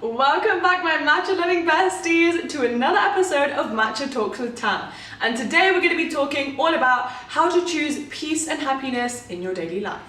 Welcome back, my matcha loving besties, to another episode of Matcha Talks with Tam. And today we're going to be talking all about how to choose peace and happiness in your daily life.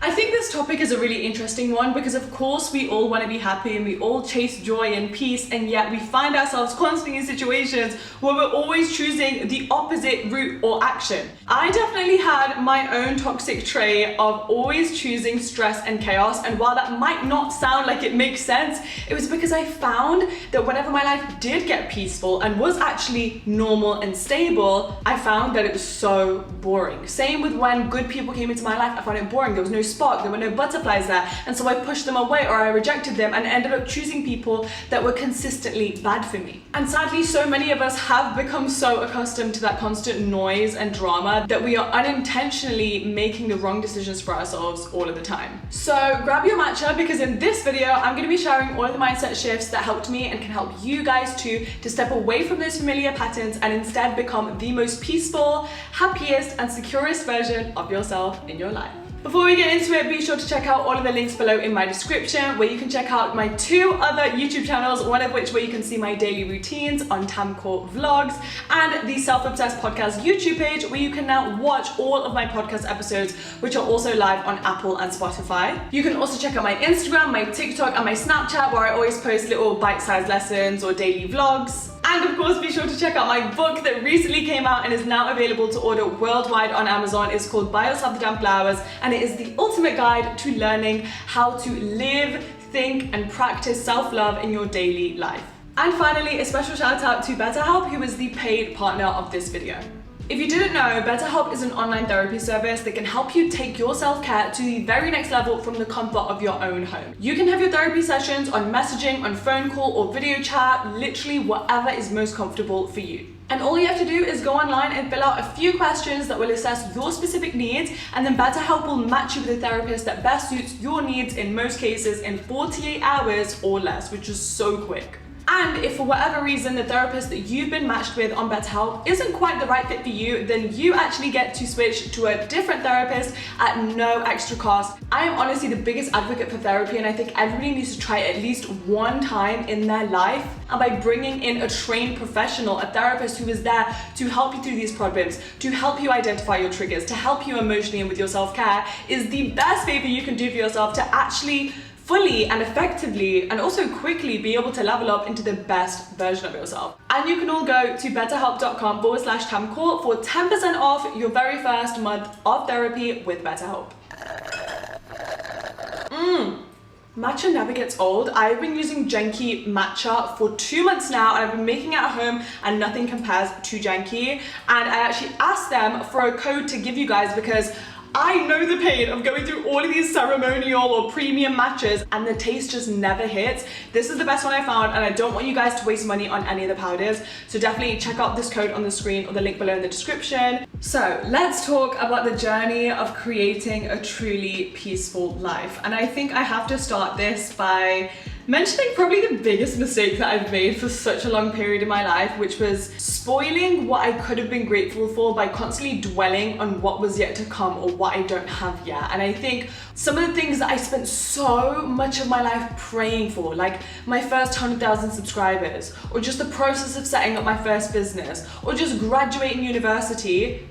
I think this topic is a really interesting one because of course we all want to be happy and we all chase joy and peace, and yet we find ourselves constantly in situations where we're always choosing the opposite route or action. I definitely had my own toxic trait of always choosing stress and chaos, and while that might not sound like it makes sense, it was because I found that whenever my life did get peaceful and was actually normal and stable, I found that it was so boring. Same with when good people came into my life, I found it boring. There was no spark, there were no butterflies there, and so I pushed them away or I rejected them and ended up choosing people that were consistently bad for me. And sadly, so many of us have become so accustomed to that constant noise and drama that we are unintentionally making the wrong decisions for ourselves all of the time. So grab your matcha, because in this video I'm going to be sharing all of the mindset shifts that helped me and can help you guys too, to step away from those familiar patterns and instead become the most peaceful, happiest and securest version of yourself in your life. Before we get into it, be sure to check out all of the links below in my description, where you can check out my 2 other YouTube channels, one of which where you can see my daily routines on Tamkaur vlogs, and the Self-Obsessed podcast YouTube page, where you can now watch all of my podcast episodes, which are also live on Apple and Spotify. You can also check out my Instagram, my TikTok and my Snapchat, where I always post little bite-sized lessons or daily vlogs. And of course, be sure to check out my book that recently came out and is now available to order worldwide on Amazon. It's called Buy Yourself the Damn Flowers, and it is the ultimate guide to learning how to live, think, and practice self-love in your daily life. And finally, a special shout out to BetterHelp, who is the paid partner of this video. If you didn't know, BetterHelp is an online therapy service that can help you take your self-care to the very next level from the comfort of your own home. You can have your therapy sessions on messaging, on phone call or video chat, literally whatever is most comfortable for you. And all you have to do is go online and fill out a few questions that will assess your specific needs, and then BetterHelp will match you with a therapist that best suits your needs, in most cases in 48 hours or less, which is so quick. And if for whatever reason the therapist that you've been matched with on BetterHelp isn't quite the right fit for you, then you actually get to switch to a different therapist at no extra cost. I am honestly the biggest advocate for therapy, and I think everybody needs to try it at least one time in their life. And by bringing in a trained professional, a therapist who is there to help you through these problems, to help you identify your triggers, to help you emotionally and with your self-care, is the best favor you can do for yourself to actually fully and effectively and also quickly be able to level up into the best version of yourself. And you can all go to betterhelp.com/tamkaur for 10% off your very first month of therapy with BetterHelp. Matcha never gets old. I've been using Genki matcha for 2 months now, and I've been making it at home, and nothing compares to Genki. And I actually asked them for a code to give you guys because I know the pain of going through all of these ceremonial or premium matchas and the taste just never hits. This is the best one I found, and I don't want you guys to waste money on any of the powders. So definitely check out this code on the screen or the link below in the description. So let's talk about the journey of creating a truly peaceful life. And I think I have to start this by mentioning probably the biggest mistake that I've made for such a long period in my life, which was spoiling what I could have been grateful for by constantly dwelling on what was yet to come or what I don't have yet. And I think some of the things that I spent so much of my life praying for, like my first 100,000 subscribers, or just the process of setting up my first business, or just graduating university,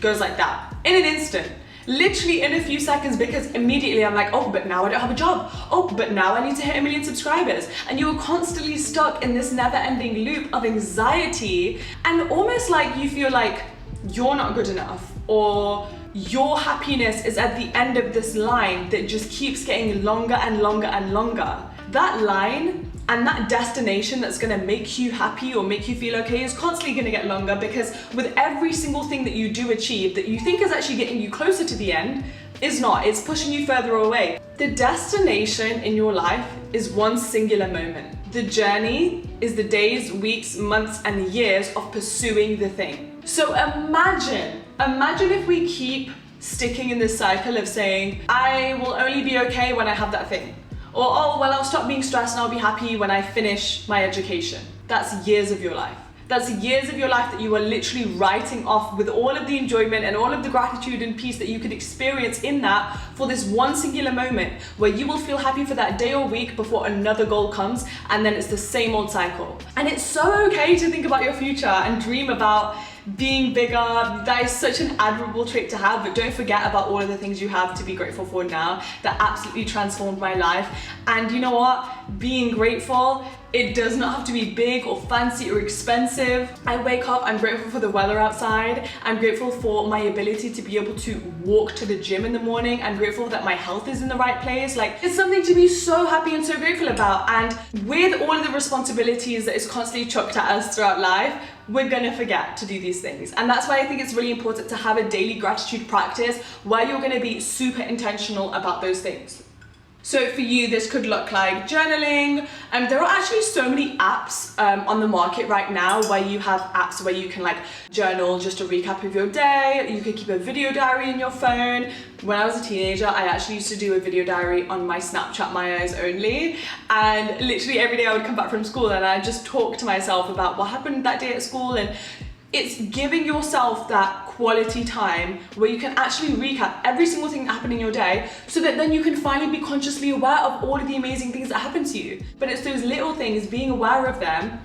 goes like that in an instant. Literally in a few seconds, because immediately I'm like, oh, but now I don't have a job. Oh, but now I need to hit 1 million subscribers. And you are constantly stuck in this never-ending loop of anxiety, and almost like you feel like you're not good enough, or your happiness is at the end of this line that just keeps getting longer and longer and longer. That line and that destination that's gonna make you happy or make you feel okay is constantly gonna get longer, because with every single thing that you do achieve that you think is actually getting you closer to the end, It's not, it's pushing you further away. The destination in your life is one singular moment. The journey is the days, weeks, months, and years of pursuing the thing. So imagine if we keep sticking in this cycle of saying, I will only be okay when I have that thing. Or, oh, well, I'll stop being stressed and I'll be happy when I finish my education. That's years of your life. That's years of your life that you are literally writing off with all of the enjoyment and all of the gratitude and peace that you could experience in that for this one singular moment where you will feel happy for that day or week before another goal comes, and then it's the same old cycle. And it's so okay to think about your future and dream about being bigger. That is such an admirable trait to have, but don't forget about all of the things you have to be grateful for now that absolutely transformed my life. And you know what? Being grateful, it does not have to be big or fancy or expensive. I wake up, I'm grateful for the weather outside. I'm grateful for my ability to be able to walk to the gym in the morning. I'm grateful that my health is in the right place. Like, it's something to be so happy and so grateful about. And with all of the responsibilities that is constantly chucked at us throughout life, we're gonna forget to do these things. And that's why I think it's really important to have a daily gratitude practice where you're gonna be super intentional about those things. So for you, this could look like journaling. There are actually so many apps on the market right now where you have apps where you can like journal just a recap of your day. You could keep a video diary in your phone. When I was a teenager, I actually used to do a video diary on my Snapchat, my eyes only. And literally every day I would come back from school and I'd just talk to myself about what happened that day at school. And it's giving yourself that quality time where you can actually recap every single thing that happened in your day so that then you can finally be consciously aware of all of the amazing things that happen to you. But it's those little things, being aware of them,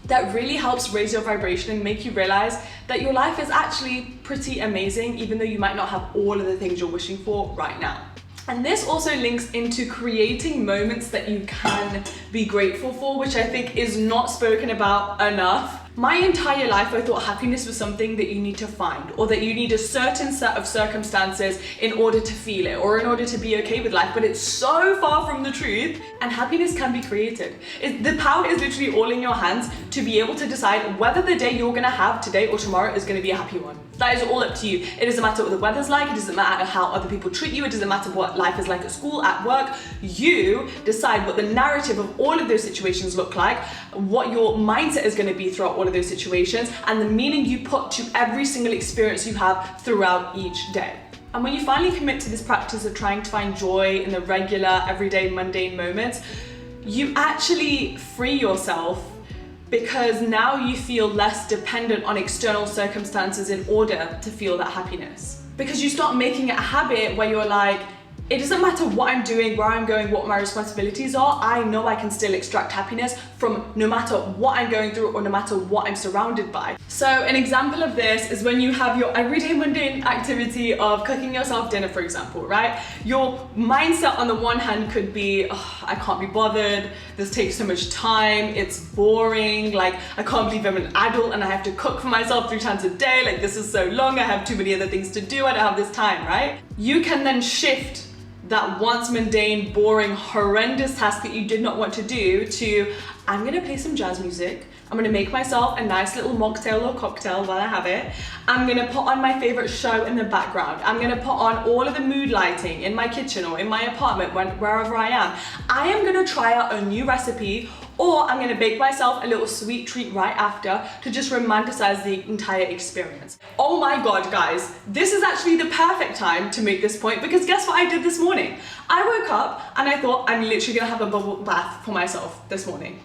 that really helps raise your vibration and make you realize that your life is actually pretty amazing, even though you might not have all of the things you're wishing for right now. And this also links into creating moments that you can be grateful for, which I think is not spoken about enough. My entire life, I thought happiness was something that you need to find, or that you need a certain set of circumstances in order to feel it, or in order to be okay with life, but it's so far from the truth, and happiness can be created. The power is literally all in your hands to be able to decide whether the day you're gonna have today or tomorrow is gonna be a happy one. That is all up to you. It doesn't matter what the weather's like, it doesn't matter how other people treat you, it doesn't matter what life is like at school, at work. You decide what the narrative of all of those situations look like, what your mindset is gonna be throughout all of those situations, and the meaning you put to every single experience you have throughout each day. And when you finally commit to this practice of trying to find joy in the regular, everyday, mundane moments, you actually free yourself, because now you feel less dependent on external circumstances in order to feel that happiness. Because you start making it a habit where you're like, it doesn't matter what I'm doing, where I'm going, what my responsibilities are, I know I can still extract happiness from no matter what I'm going through or no matter what I'm surrounded by. So an example of this is when you have your everyday mundane activity of cooking yourself dinner, for example, right? Your mindset on the one hand could be, oh, I can't be bothered, this takes so much time, it's boring, like I can't believe I'm an adult and I have to cook for myself 3 times a day, like this is so long, I have too many other things to do, I don't have this time, right? You can then shift that once mundane, boring, horrendous task that you did not want to do to, I'm gonna play some jazz music, I'm gonna make myself a nice little mocktail or cocktail while I have it, I'm gonna put on my favorite show in the background, I'm gonna put on all of the mood lighting in my kitchen or in my apartment, wherever I am. I am gonna try out a new recipe, or I'm gonna bake myself a little sweet treat right after to just romanticize the entire experience. Oh my God, guys, this is actually the perfect time to make this point, because guess what I did this morning? I woke up and I thought I'm literally gonna have a bubble bath for myself this morning.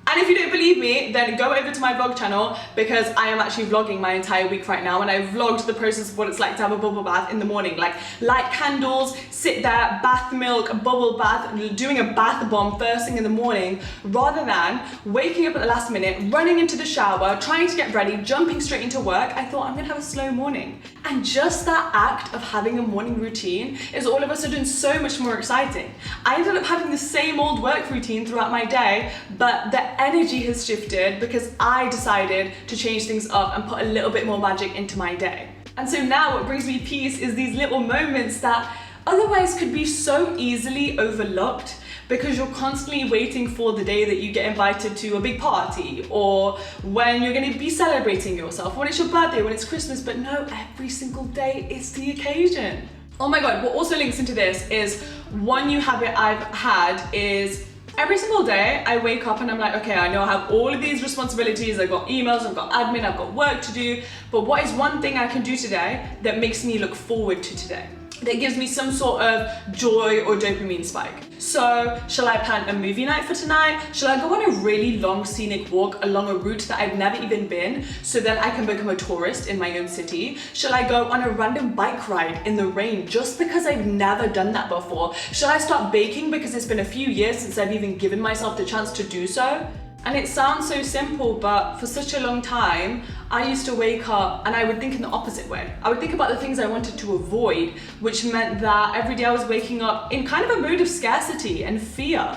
And if you don't believe me, then go over to my vlog channel, because I am actually vlogging my entire week right now, and I vlogged the process of what it's like to have a bubble bath in the morning. Like, light candles, sit there, bath milk, bubble bath, doing a bath bomb first thing in the morning, rather than waking up at the last minute, running into the shower, trying to get ready, jumping straight into work. I thought I'm gonna have a slow morning. And just that act of having a morning routine is all of a sudden so much more exciting. I ended up having the same old work routine throughout my day, but the energy has shifted because I decided to change things up and put a little bit more magic into my day. And so now what brings me peace is these little moments that otherwise could be so easily overlooked, because you're constantly waiting for the day that you get invited to a big party, or when you're going to be celebrating yourself, when it's your birthday, when it's Christmas. But no, every single day it's the occasion. Oh my God, what also links into this is one new habit I've had is every single day I wake up and I'm like, okay, I know I have all of these responsibilities. I've got emails, I've got admin, I've got work to do. But what is one thing I can do today that makes me look forward to today? That gives me some sort of joy or dopamine spike. So, shall I plan a movie night for tonight? Shall I go on a really long scenic walk along a route that I've never even been so that I can become a tourist in my own city? Shall I go on a random bike ride in the rain just because I've never done that before? Shall I start baking because it's been a few years since I've even given myself the chance to do so? And it sounds so simple, but for such a long time, I used to wake up and I would think in the opposite way. I would think about the things I wanted to avoid, which meant that every day I was waking up in kind of a mood of scarcity and fear.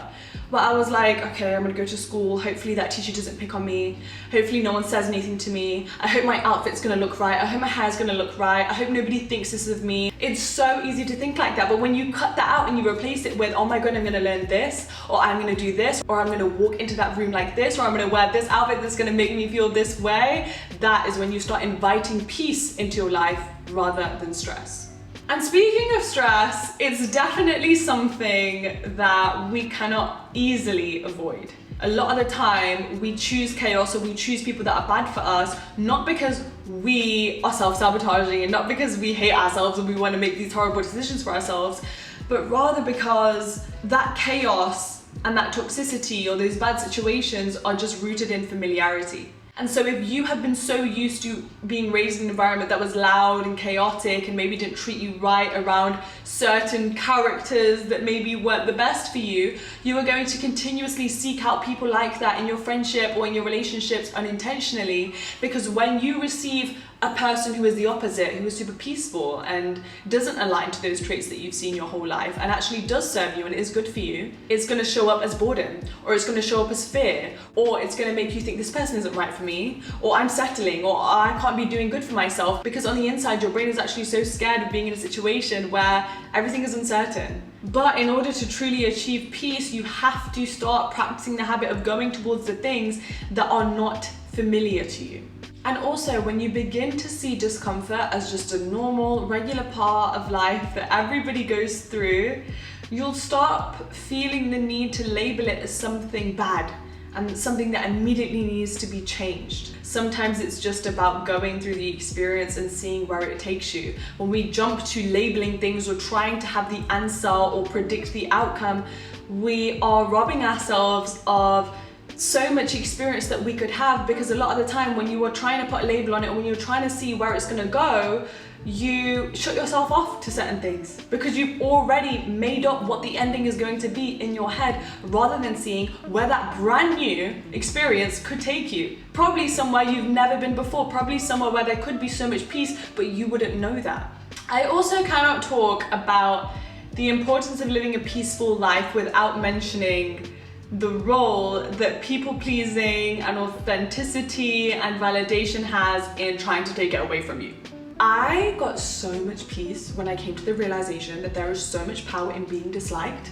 But I was like, okay, I'm gonna go to school. Hopefully that teacher doesn't pick on me. Hopefully no one says anything to me. I hope my outfit's gonna look right. I hope my hair's gonna look right. I hope nobody thinks this of me. It's so easy to think like that, but when you cut that out and you replace it with, oh my God, I'm gonna learn this, or I'm gonna do this, or I'm gonna walk into that room like this, or I'm gonna wear this outfit that's gonna make me feel this way, that is when you start inviting peace into your life rather than stress. And speaking of stress, it's definitely something that we cannot easily avoid. A lot of the time, we choose chaos or we choose people that are bad for us, not because we are self-sabotaging and not because we hate ourselves and we want to make these horrible decisions for ourselves, but rather because that chaos and that toxicity or those bad situations are just rooted in familiarity. And so if you have been so used to being raised in an environment that was loud and chaotic and maybe didn't treat you right around certain characters that maybe weren't the best for you, you are going to continuously seek out people like that in your friendship or in your relationships unintentionally, because when you receive a person who is the opposite, who is super peaceful and doesn't align to those traits that you've seen your whole life and actually does serve you and is good for you, it's going to show up as boredom, or it's going to show up as fear, or it's going to make you think this person isn't right for me, or I'm settling, or I can't be doing good for myself, because on the inside your brain is actually so scared of being in a situation where everything is uncertain. But in order to truly achieve peace, you have to start practicing the habit of going towards the things that are not familiar to you. And also, when you begin to see discomfort as just a normal, regular part of life that everybody goes through, you'll stop feeling the need to label it as something bad and something that immediately needs to be changed. Sometimes it's just about going through the experience and seeing where it takes you. When we jump to labeling things or trying to have the answer or predict the outcome, we are robbing ourselves of so much experience that we could have, because a lot of the time when you are trying to put a label on it, or when you're trying to see where it's going to go, you shut yourself off to certain things because you've already made up what the ending is going to be in your head, rather than seeing where that brand new experience could take you. Probably somewhere you've never been before, probably somewhere where there could be so much peace, but you wouldn't know that. I also cannot talk about the importance of living a peaceful life without mentioning the role that people pleasing and authenticity and validation has in trying to take it away from you. I got so much peace when I came to the realization that there is so much power in being disliked,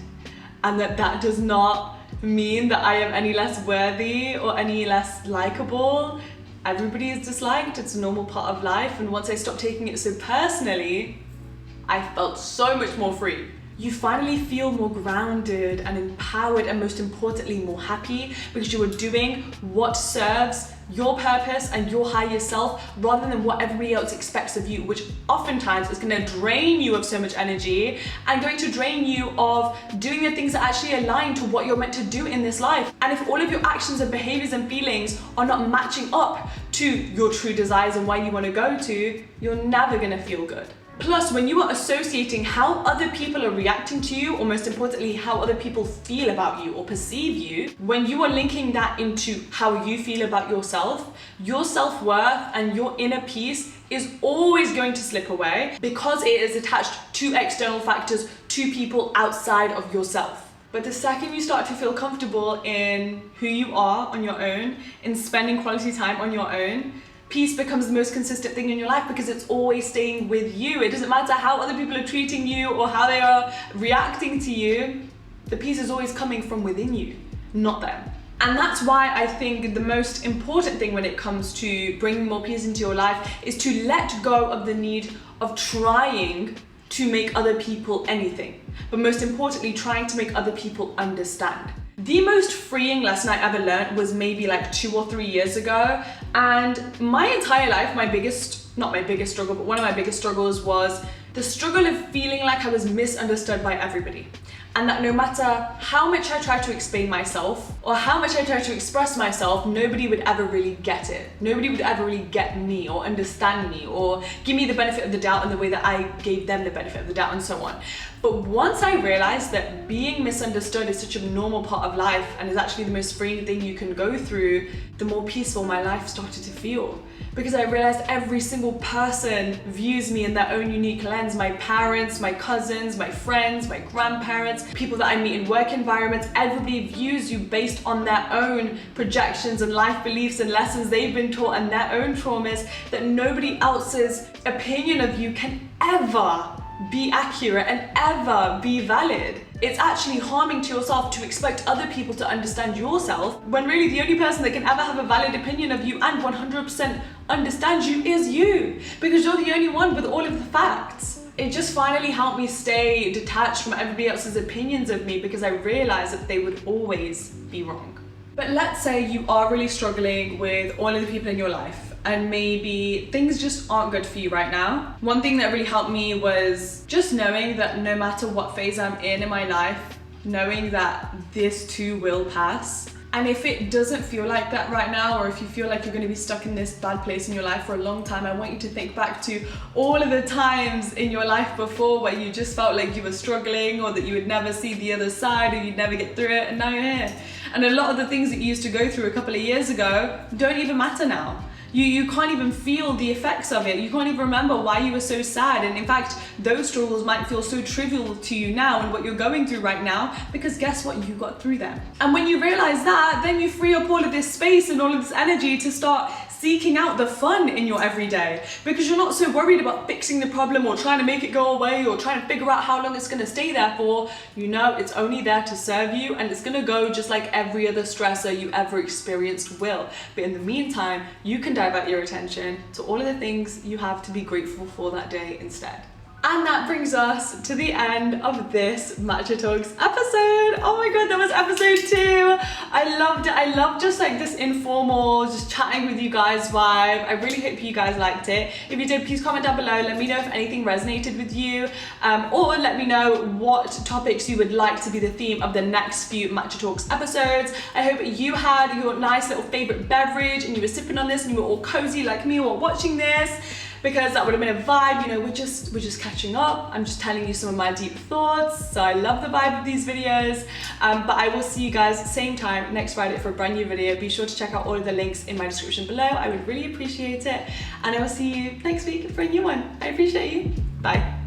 and that does not mean that I am any less worthy or any less likable. Everybody is disliked, it's a normal part of life, and once I stopped taking it so personally, I felt so much more free. You finally feel more grounded and empowered, and most importantly, more happy, because you are doing what serves your purpose and your higher self rather than what everybody else expects of you, which oftentimes is going to drain you of so much energy and going to drain you of doing the things that actually align to what you're meant to do in this life. And if all of your actions and behaviors and feelings are not matching up to your true desires and where you want to go to, you're never going to feel good. Plus, when you are associating how other people are reacting to you, or most importantly, how other people feel about you or perceive you, when you are linking that into how you feel about yourself, your self-worth and your inner peace is always going to slip away, because it is attached to external factors, to people outside of yourself. But the second you start to feel comfortable in who you are on your own, in spending quality time on your own, peace becomes the most consistent thing in your life, because it's always staying with you. It doesn't matter how other people are treating you or how they are reacting to you. The peace is always coming from within you, not them. And that's why I think the most important thing when it comes to bringing more peace into your life is to let go of the need of trying to make other people anything, but most importantly, trying to make other people understand. The most freeing lesson I ever learned was maybe like 2 or 3 years ago, and my entire life, not my biggest struggle, but one of my biggest struggles was the struggle of feeling like I was misunderstood by everybody. And that no matter how much I tried to explain myself or how much I tried to express myself, nobody would ever really get it. Nobody would ever really get me or understand me or give me the benefit of the doubt in the way that I gave them the benefit of the doubt and so on. But once I realized that being misunderstood is such a normal part of life and is actually the most freeing thing you can go through, the more peaceful my life started to feel. Because I realized every single person views me in their own unique lens. My parents, my cousins, my friends, my grandparents, people that I meet in work environments, everybody views you based on their own projections and life beliefs and lessons they've been taught and their own traumas, that nobody else's opinion of you can ever be accurate and ever be valid. It's actually harming to yourself to expect other people to understand yourself when really the only person that can ever have a valid opinion of you and 100% understand you is you, because you're the only one with all of the facts. It just finally helped me stay detached from everybody else's opinions of me because I realized that they would always be wrong. But let's say you are really struggling with all of the people in your life and maybe things just aren't good for you right now. One thing that really helped me was just knowing that no matter what phase I'm in my life, knowing that this too will pass. And if it doesn't feel like that right now, or if you feel like you're going to be stuck in this bad place in your life for a long time, I want you to think back to all of the times in your life before where you just felt like you were struggling or that you would never see the other side or you'd never get through it, and now you're here. And a lot of the things that you used to go through a couple of years ago don't even matter now. You can't even feel the effects of it. You can't even remember why you were so sad. And in fact, those struggles might feel so trivial to you now and what you're going through right now, because guess what? You got through them. And when you realize that, then you free up all of this space and all of this energy to start seeking out the fun in your everyday, because you're not so worried about fixing the problem or trying to make it go away or trying to figure out how long it's going to stay there for. You know it's only there to serve you, and it's going to go just like every other stressor you ever experienced will. But in the meantime, you can divert your attention to all of the things you have to be grateful for that day instead. And that brings us to the end of this Matcha Talks episode. Oh my god, that was episode 2. I loved it. I loved just like this informal, just chatting with you guys vibe. I really hope you guys liked it. If you did, please comment down below. Let me know if anything resonated with you, or let me know what topics you would like to be the theme of the next few Matcha Talks episodes. I hope you had your nice little favorite beverage and you were sipping on this and you were all cozy like me while watching this, because that would have been a vibe. You know, we're just catching up. I'm just telling you some of my deep thoughts. So I love the vibe of these videos. But I will see you guys same time next Friday for a brand new video. Be sure to check out all of the links in my description below. I would really appreciate it. And I will see you next week for a new one. I appreciate you. Bye.